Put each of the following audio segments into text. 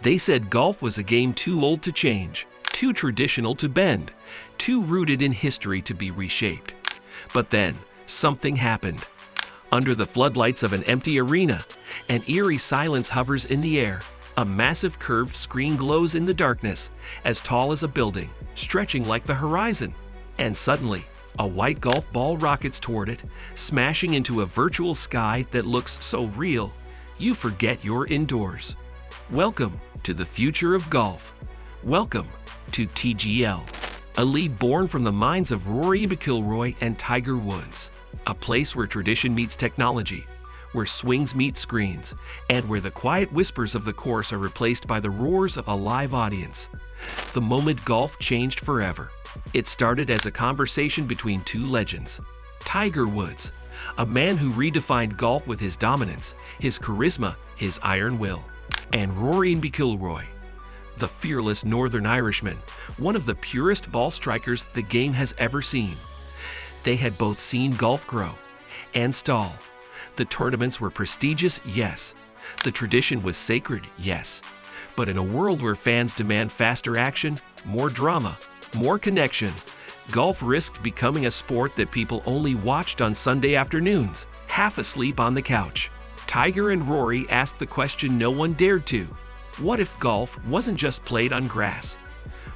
They said golf was a game too old to change, too traditional to bend, too rooted in history to be reshaped. But then, something happened. Under the floodlights of an empty arena, an eerie silence hovers in the air. A massive curved screen glows in the darkness, as tall as a building, stretching like the horizon. And suddenly, a white golf ball rockets toward it, smashing into a virtual sky that looks so real, you forget you're indoors. Welcome to the future of golf. Welcome to TGL, a league born from the minds of Rory McIlroy and Tiger Woods. A place where tradition meets technology, where swings meet screens, and where the quiet whispers of the course are replaced by the roars of a live audience. The moment golf changed forever. It started as a conversation between two legends. Tiger Woods, a man who redefined golf with his dominance, his charisma, his iron will. And Rory McIlroy, the fearless Northern Irishman, one of the purest ball strikers the game has ever seen. They had both seen golf grow and stall. The tournaments were prestigious, yes. The tradition was sacred, yes. But in a world where fans demand faster action, more drama, more connection, golf risked becoming a sport that people only watched on Sunday afternoons, half asleep on the couch. Tiger and Rory asked the question no one dared to. What if golf wasn't just played on grass?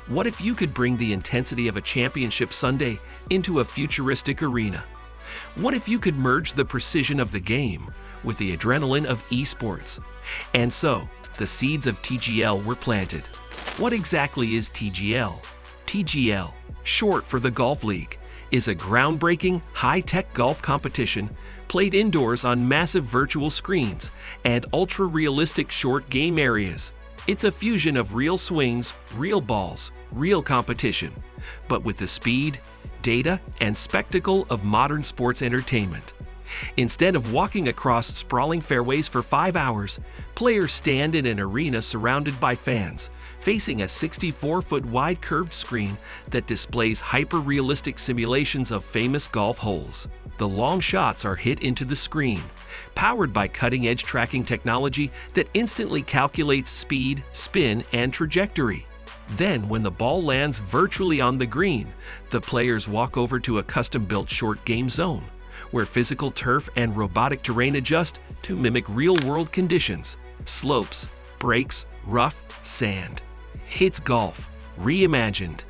What if you could bring the intensity of a championship Sunday into a futuristic arena? What if you could merge the precision of the game with the adrenaline of esports? And so, the seeds of TGL were planted. What exactly is TGL? TGL, short for the Golf League, is a groundbreaking, high-tech golf competition played indoors on massive virtual screens and ultra-realistic short game areas. It's a fusion of real swings, real balls, real competition, but with the speed, data, and spectacle of modern sports entertainment. Instead of walking across sprawling fairways for 5 hours, players stand in an arena surrounded by fans, facing a 64-foot wide curved screen that displays hyper-realistic simulations of famous golf holes. The long shots are hit into the screen, powered by cutting-edge tracking technology that instantly calculates speed, spin, and trajectory. Then, when the ball lands virtually on the green, the players walk over to a custom-built short game zone, where physical turf and robotic terrain adjust to mimic real-world conditions: slopes, breaks, rough, sand. It's golf, reimagined.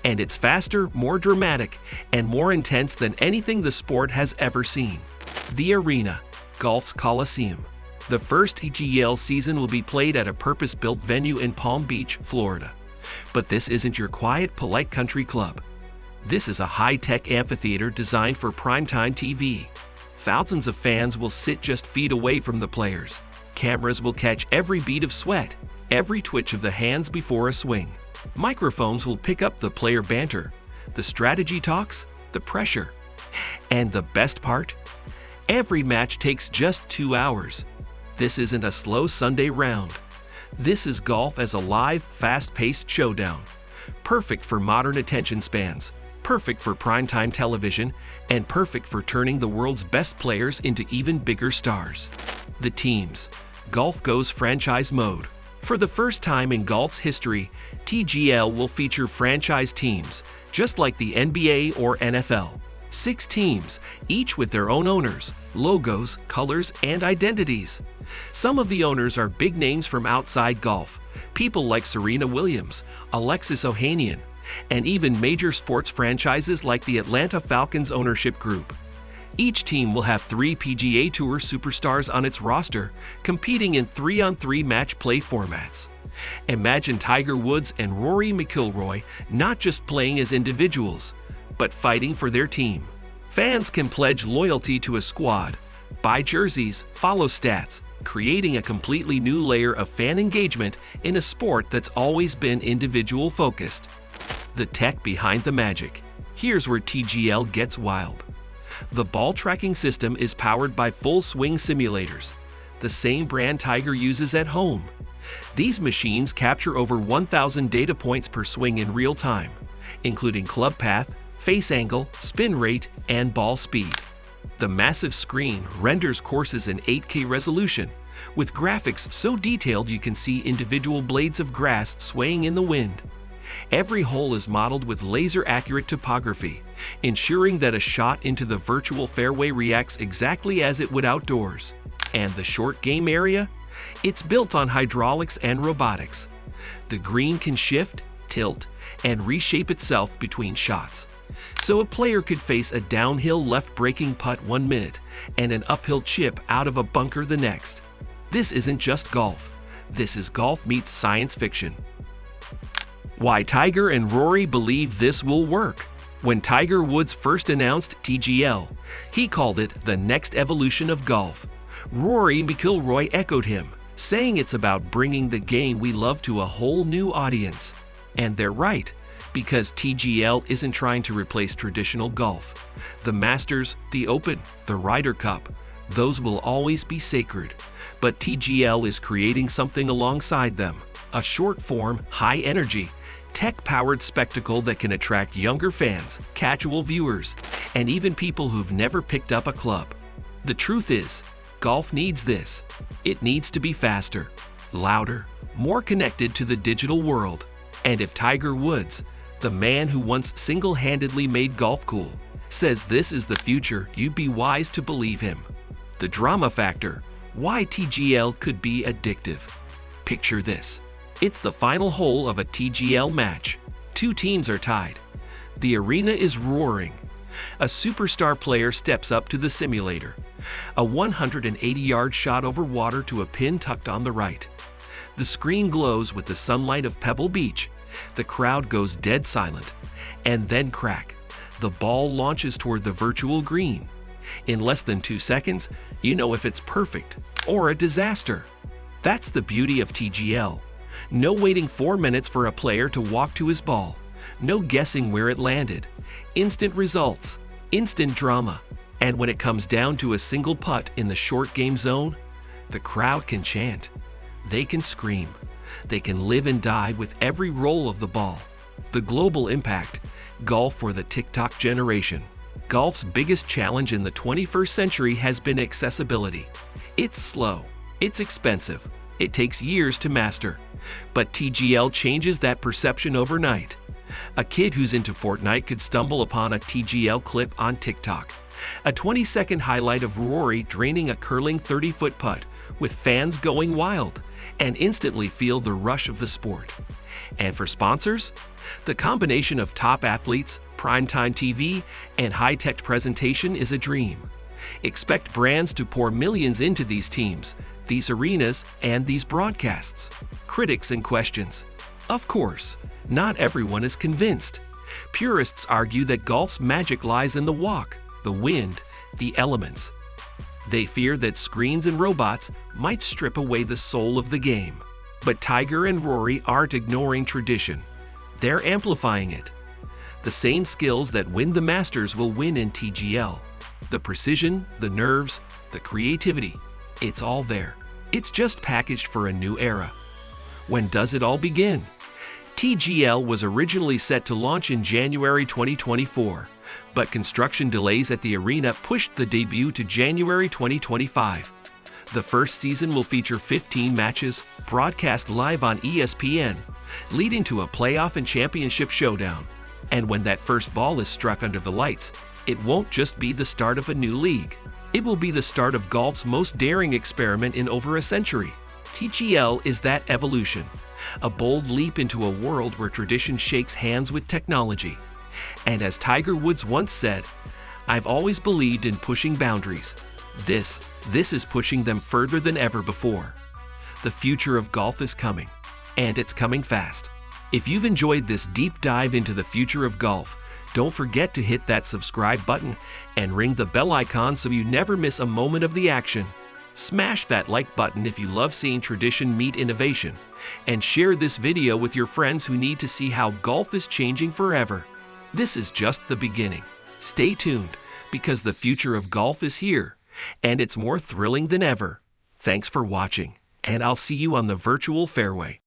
And it's faster, more dramatic, and more intense than anything the sport has ever seen. The Arena, Golf's Coliseum. The first TGL season will be played at a purpose-built venue in Palm Beach, Florida. But this isn't your quiet, polite country club. This is a high-tech amphitheater designed for primetime TV. Thousands of fans will sit just feet away from the players. Cameras will catch every beat of sweat, every twitch of the hands before a swing. Microphones will pick up the player banter, the strategy talks, the pressure. And the best part? Every match takes just 2 hours. This isn't a slow Sunday round. This is golf as a live, fast-paced showdown. Perfect for modern attention spans, perfect for primetime television, and perfect for turning the world's best players into even bigger stars. The teams. Golf goes franchise mode. For the first time in golf's history, TGL will feature franchise teams, just like the NBA or NFL. 6 teams, each with their own owners, logos, colors, and identities. Some of the owners are big names from outside golf, people like Serena Williams, Alexis Ohanian, and even major sports franchises like the Atlanta Falcons ownership group. Each team will have 3 PGA Tour superstars on its roster, competing in 3-on-3 match play formats. Imagine Tiger Woods and Rory McIlroy not just playing as individuals, but fighting for their team. Fans can pledge loyalty to a squad, buy jerseys, follow stats, creating a completely new layer of fan engagement in a sport that's always been individual-focused. The tech behind the magic. Here's where TGL gets wild. The ball tracking system is powered by full swing simulators, the same brand Tiger uses at home. These machines capture over 1,000 data points per swing in real time, including club path, face angle, spin rate, and ball speed. The massive screen renders courses in 8K resolution, with graphics so detailed you can see individual blades of grass swaying in the wind. Every hole is modeled with laser-accurate topography, ensuring that a shot into the virtual fairway reacts exactly as it would outdoors. And the short game area? It's built on hydraulics and robotics. The green can shift, tilt, and reshape itself between shots. So a player could face a downhill left-breaking putt 1 minute and an uphill chip out of a bunker the next. This isn't just golf. This is golf meets science fiction. Why Tiger and Rory believe this will work. When Tiger Woods first announced TGL, he called it the next evolution of golf. Rory McIlroy echoed him, saying it's about bringing the game we love to a whole new audience. And they're right, because TGL isn't trying to replace traditional golf. The Masters, the Open, the Ryder Cup, those will always be sacred. But TGL is creating something alongside them, a short-form, high-energy, tech-powered spectacle that can attract younger fans, casual viewers, and even people who've never picked up a club. The truth is, golf needs this. It needs to be faster, louder, more connected to the digital world. And if Tiger Woods, the man who once single-handedly made golf cool, says this is the future, you'd be wise to believe him. The drama factor, why TGL could be addictive. Picture this. It's the final hole of a TGL match. Two teams are tied. The arena is roaring. A superstar player steps up to the simulator. A 180-yard shot over water to a pin tucked on the right. The screen glows with the sunlight of Pebble Beach. The crowd goes dead silent. And then crack. The ball launches toward the virtual green. In less than 2 seconds, you know if it's perfect or a disaster. That's the beauty of TGL. No waiting 4 minutes for a player to walk to his ball. No guessing where it landed. Instant results. Instant drama. And when it comes down to a single putt in the short game zone, the crowd can chant. They can scream. They can live and die with every roll of the ball. The global impact. Golf for the TikTok generation. Golf's biggest challenge in the 21st century has been accessibility. It's slow. It's expensive. It takes years to master. But TGL changes that perception overnight. A kid who's into Fortnite could stumble upon a TGL clip on TikTok. A 20-second highlight of Rory draining a curling 30-foot putt with fans going wild and instantly feel the rush of the sport. And for sponsors, the combination of top athletes, primetime TV, and high-tech presentation is a dream. Expect brands to pour millions into these teams, these arenas, and these broadcasts. Critics and questions. Of course, not everyone is convinced. Purists argue that golf's magic lies in the walk, the wind, the elements. They fear that screens and robots might strip away the soul of the game. But Tiger and Rory aren't ignoring tradition. They're amplifying it. The same skills that win the Masters will win in TGL. The precision, the nerves, the creativity, it's all there. It's just packaged for a new era. When does it all begin? TGL was originally set to launch in January 2024, but construction delays at the arena pushed the debut to January 2025. The first season will feature 15 matches, broadcast live on ESPN, leading to a playoff and championship showdown. And when that first ball is struck under the lights, it won't just be the start of a new league. It will be the start of golf's most daring experiment in over a century. TGL is that evolution, a bold leap into a world where tradition shakes hands with technology. And as Tiger Woods once said, "I've always believed in pushing boundaries. This is pushing them further than ever before." The future of golf is coming, and it's coming fast. If you've enjoyed this deep dive into the future of golf, don't forget to hit that subscribe button and ring the bell icon so you never miss a moment of the action. Smash that like button if you love seeing tradition meet innovation, and share this video with your friends who need to see how golf is changing forever. This is just the beginning. Stay tuned, because the future of golf is here, and it's more thrilling than ever. Thanks for watching, and I'll see you on the virtual fairway.